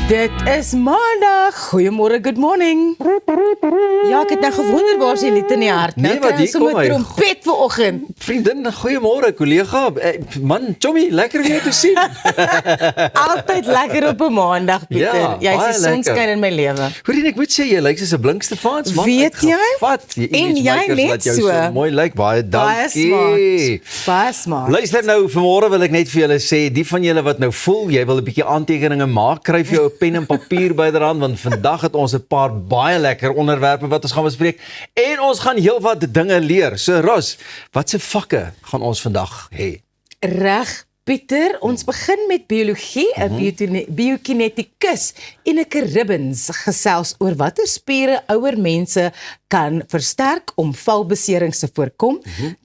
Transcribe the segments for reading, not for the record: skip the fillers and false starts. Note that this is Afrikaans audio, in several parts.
Dit is maandag. Goeiemôre, good morning. Ja, ek het nou gewonder waar is die lied in die hart. Nee, wat hier kom hy. Trompet vanoggend. Vriendin, goeiemôre, kollega. Man, Chommy, lekker om jou te sien. Altyd lekker op 'n maandag, Pieter. Ja, Jy baie is die sonskyn in my lewe. Hoor ek moet sê, jy lyk soos 'n blinkste fans, man. Weet jy? En jy net wat jou so. mooi lyk. Baie Baie dankie. smart. Baie smart. Luister nou, vanmôre wil ek net vir julle sê, die van julle wat nou voel, jy wil 'n bietjie aantekeninge maak, kryf jou 'n pen en papier byderhand, want vandag het ons 'n paar baie lekker onderwerpe wat ons gaan bespreek en ons gaan heelwat dinge leer. So Ros, watse vakke gaan ons vandag hê? Reg, Pieter, ons begin met biologie, 'n biokinetikus en 'n ribbons gesels oor watter spiere ouer mense kan versterk om valbeserings te voorkom.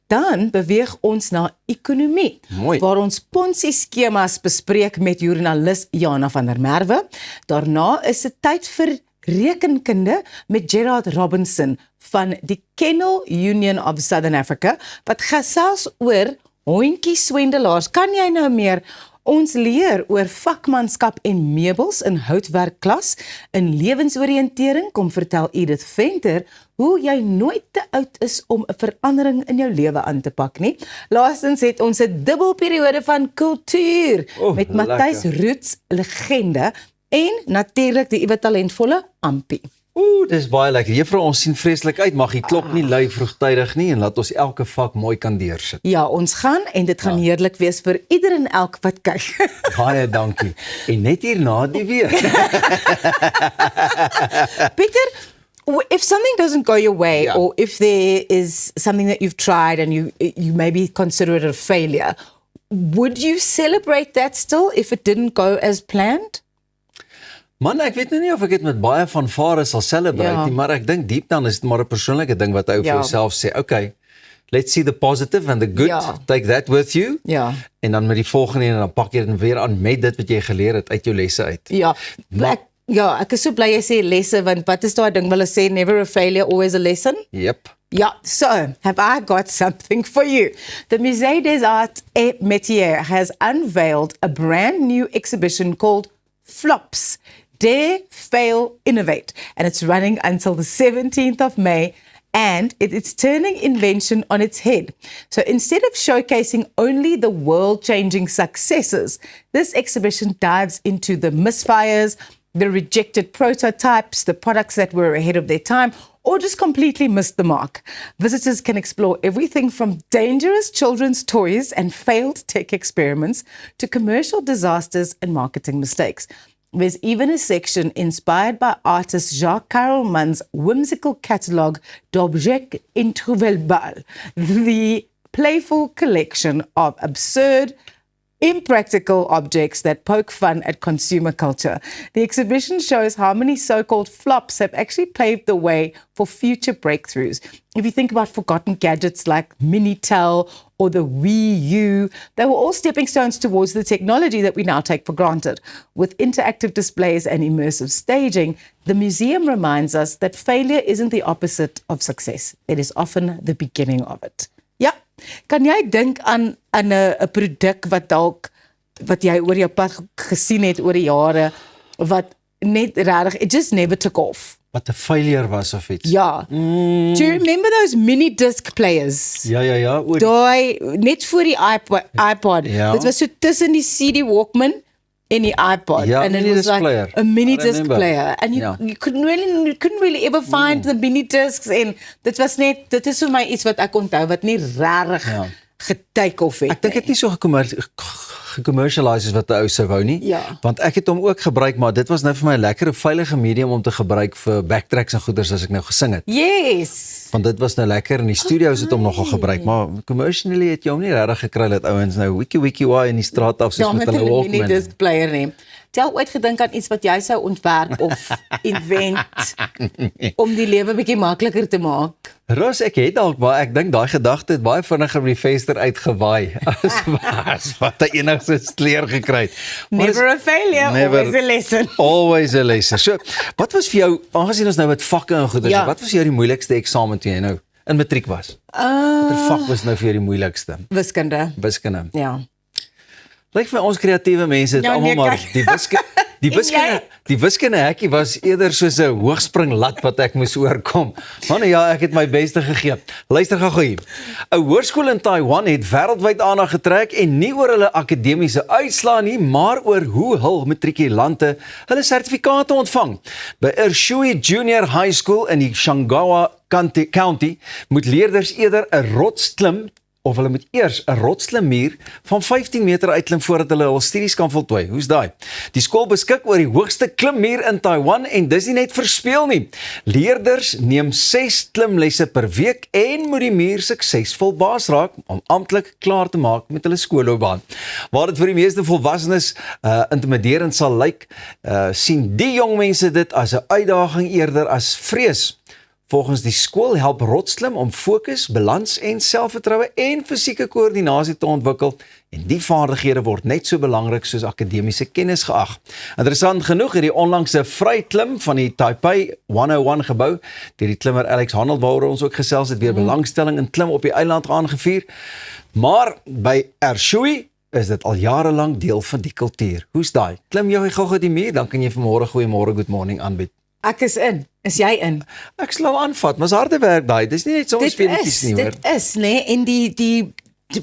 Dan beweeg ons na ekonomie, Mooi. waar ons Ponzi-skemas bespreek met joernalis Jana van der Merwe. Daarna is dit tyd vir rekenkunde met Gerard Robinson van die Kennel Union of Southern Africa, wat gesels oor hondjieswendelaars. Kan jy nou meer? Ons leer oor vakmanskap en meubels in houtwerkklas. In lewensoriëntering kom vertel Edith Venter hoe jy nooit te oud is om 'n verandering in jou lewe aan te pak nie. Laastens het ons 'n dubbelperiode van kultuur met Matthys Roots, legende, en natuurlik die ewe talentvolle Ampie. Dis baie lekker. Juffrou, ons sien vreeslik uit. Mag die klok nie lui vroegtydig nie en laat ons elke vak mooi kan deursit. Ja, ons gaan en dit gaan heerlik wees vir ieder en elk wat kyk. Baie dankie. En net hierna die weer. Pieter, if something doesn't go your way, Yeah. or if there is something that you've tried and you maybe consider it a failure, would you celebrate that still if it didn't go as planned? Man, ek weet nou nie of ek dit met baie fanfare sal celebrate Ja. nie, maar ek dink diep dan is dit maar 'n persoonlike ding wat ou vir Ja. jouself sê, okay, let's see the positive and the good, Ja. take that with you, Ja. en dan met die volgende en dan pak jy dit weer aan met dit wat jy geleer het uit jou lesse uit. Ja, ek is so bly jy sê lesse, want wat is daai ding hulle sê, never a failure, always a lesson? Yep. Yeah, so have I got something for you. The Musée des Arts et Métiers has unveiled a brand new exhibition called Flops, Dare, Fail, Innovate, and it's running until the 17th of May, and it's turning invention on its head. So instead of showcasing only the world-changing successes, this exhibition dives into the misfires, the rejected prototypes, the products that were ahead of their time, or just completely missed the mark. Visitors can explore everything from dangerous children's toys and failed tech experiments to commercial disasters and marketing mistakes. There's even a section inspired by artist Jacques Carolman's whimsical catalogue d'objets introuvables, the playful collection of absurd, impractical objects that poke fun at consumer culture. The exhibition shows how many so-called flops have actually paved the way for future breakthroughs. If you think about forgotten gadgets like Minitel or the Wii U, they were all stepping stones towards the technology that we now take for granted. With interactive displays and immersive staging, the museum reminds us that failure isn't the opposite of success. It is often the beginning of it. Ja, kan jy dink aan 'n produk wat jy oor jou pad gesien het oor die jare wat net regtig it just never took off? Wat 'n failure was of iets. Ja. Do you remember those mini disc players? Ja. Daai net voor die iPod. Ja. Dit was so tussen die CD Walkman en die iPod, Ja, and it mini was disc like player. a mini I disc remember. player, and you couldn't really ever find the mini discs, en dit is vir my iets wat ek onthou wat nie regtig getake off het. Ek dink dit nie so gecommercialise is wat die ou sou wou nie, Ja. want ek het hom ook gebruik, maar dit was nou vir my 'n lekker veilige medium om te gebruik vir backtracks en goeders as ek nou gesing het. Yes. Want dit was nou lekker en die studios het hom nogal gebruik, maar commercially het jy hom nie regtig gekry dat ouens nou wiki waai in die straat af soos Ja, met met hulle 'n mini Walkman. disc player nie. Tel ooit gedink aan iets wat jy sou ontwerp of invent om die lewe bietjie makliker te maak? Ros, ek het dalk baie, ek dink daai gedagte het baie vinniger by die venster uitgewaai as wat hy enigstens leer gekry het. Maar Never a failure, never- always a lesson. Always a lesson. So, wat was vir jou, aangesien ons nou met vakke en goeders, Ja. wat was vir jou die moeilikste eksamen toe jy nou in matriek was? Watter vak was nou vir jou die moeilikste? Wiskunde. Wiskunde. Ja. Lyk vir my ons kreatiewe mense het Ja, almal nee, maar kyk. die wiskunde Die wiskunde hekkie was eerder soos 'n hoogspringlat wat ek moes oorkom. Maar ja, ek het my beste gegee. Luister gou hier. 'n Hoërskool in Taiwan het wêreldwyd aandag getrek en nie oor hulle akademiese uitslae nie, maar oor hoe hul matrikulante hulle sertifikate ontvang. By Ershui Junior High School in die Shangawa County moet leerders eerder 'n rots klim of hulle moet eers 'n rotsklimmuur van 15 meter uitklim voordat hulle hul studies kan voltooi. Hoe's daai? Die skool beskik oor die hoogste klimmuur in Taiwan en dis nie net verspeel nie. Leerders neem 6 klimlesse per week en moet die muur suksesvol baas raak om amptelik klaar te maak met hulle skoolloopbaan. Waar dit vir die meeste volwassenes intimiderend sal lyk, sien die jong mense dit as 'n uitdaging eerder as vrees. Volgens die skool help rotsklim om fokus, balans en selfvertroue en fisieke koördinasie te ontwikkel en die vaardighede word net so belangrik soos akademiese kennis geag. Interessant genoeg het die onlangse vryklim van die Taipei 101 gebou deur die klimmer Alex Honnold waaroor ons ook gesels het weer belangstelling in klim op die eiland aangevuur. Maar by Ershui is dit al jare lank deel van die kultuur. Hoe's daai? Klim jy gou-gou die muur, dan kan jy vanmôre goeiemôre, good morning aanbied. Ek is in. Is jy in? Ek sal aanvat, maar is harde werk daai. Dis nie net sommer speletjies nie, hoor. Dit is, nee, en die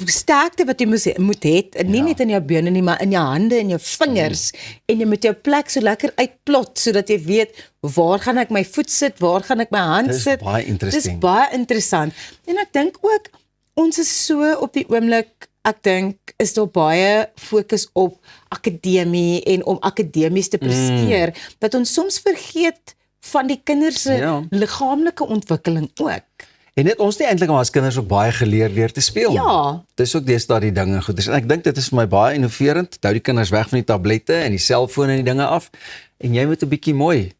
sterkte wat jy moet hê, nie net in jou bene nie, maar in jou hande en jou vingers. En jy moet jou plek so lekker uitplot sodat jy weet waar gaan ek my voet sit, waar gaan ek my hand sit. Dis baie interesting. Dis baie interessant. En ek dink ook ons is so op die oomblik, ek dink is daar baie fokus op akademie en om akademies te presteer dat ons soms vergeet van die kinders se liggaamlike ontwikkeling ook. En net ons nie eintlik maar as kinders ook baie geleer leer te speel. Ja. Dis ook deesdae die dinge goed. En ek dink dit is vir my baie innoverend. Hou die kinders weg van die tablette en die selfone en die dinge af. En jy moet 'n bietjie mooi.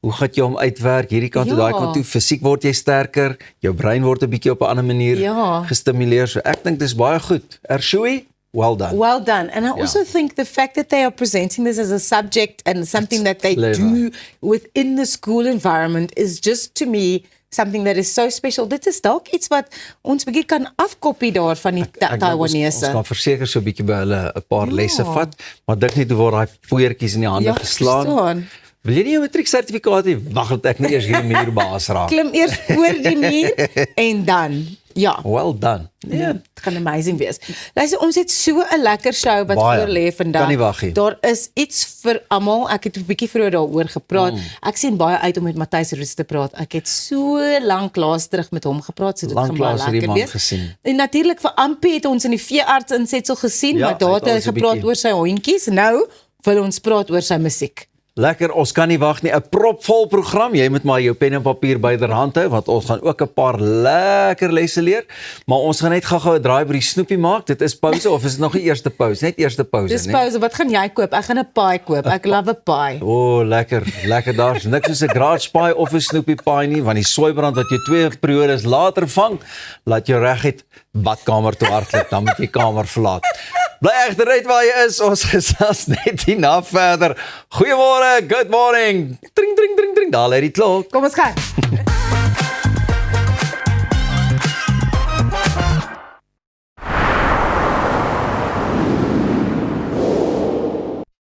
Hoe gaan jy hom uitwerk? Hierdie kant toe, daai kant toe. Fisiek word jy sterker. Jou brein word 'n bietjie op 'n ander manier gestimuleer. So ek dink dis baie goed. Ershui, well done. Well done. And I also think the fact that they are presenting this as a subject and something that they do within the school environment is just to me something that is so special. Dit is dalk iets wat ons bietjie kan afkopie daar van die Taiwanese. Ons kan verseker so 'n bietjie by hulle 'n paar lesse vat, maar dink net hoe word daai poeiertjies in die hande geslaan. Verstaan. Wil jy nie 'n matrieksertifikaat hê? Wag tot ek nie eers hierdie muur baas raak. Klim eers oor die muur en dan Well done. Ja, dit gaan amazing wees. Luister, ons het so 'n lekker show wat voor lê vandag. Kan nie wag nie. Daar is iets vir almal. Ek het 'n bietjie vroeër daaroor gepraat. Ek sien baie uit om met Matthys Roos te praat. Ek het so lank laas terug met hom gepraat, so dit gaan baie lekker wees. Gesien. En natuurlik vir Ampie het ons in die veearts insetsel gesien, maar daar het hy gepraat oor sy hondjies. Nou wil ons praat oor sy musiek. Lekker, ons kan nie wag nie. 'n propvol program. Jy moet maar jou pen en papier byderhand hou want ons gaan ook 'n paar lekker lesse leer. Maar ons gaan net gou-gou 'n draai by die snoepie maak. Dit is pouse of is dit nog 'n eerste pouse? Net eerste pouse, Dis pouse. Wat gaan jy koop? Ek gaan 'n pie koop. Ek love 'n pie. Lekker. Lekker daar's niks soos 'n garage pie of 'n snoepie pie nie, want die soeibrand wat jy 2 periodes later vang, laat jou reguit badkamer toe hardloop, dan moet jy kamer verlaat. Bly egter net waar jy is, ons gesels net hierna verder. Goeiemôre, good morning. Dring, dring, dring, dring, daar lê die klok. Kom ons gaan.